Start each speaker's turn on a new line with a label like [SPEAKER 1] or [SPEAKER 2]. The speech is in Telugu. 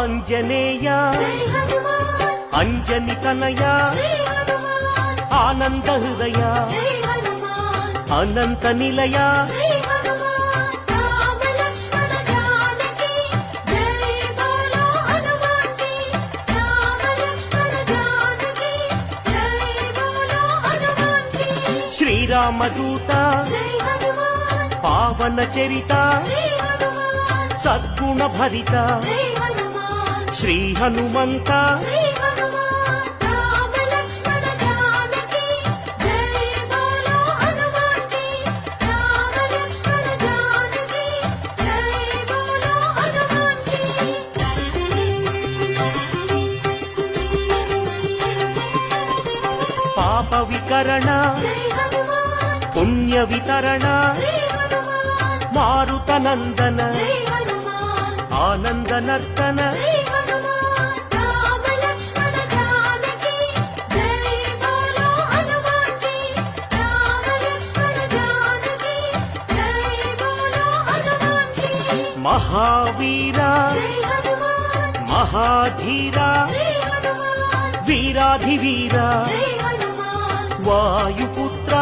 [SPEAKER 1] ఆంజనేయ అంజని తనయ ఆనంద హృదయ అనంత నిలయ శ్రీరామదూత పావన చరిత సద్గుణ భరిత శ్రీ హనుమంత పాప వికరణ పుణ్య వితరణ మారుత నందన ఆనంద నర్తన మహావీర మహాధీర వీరాధివీర వాయుపుత్ర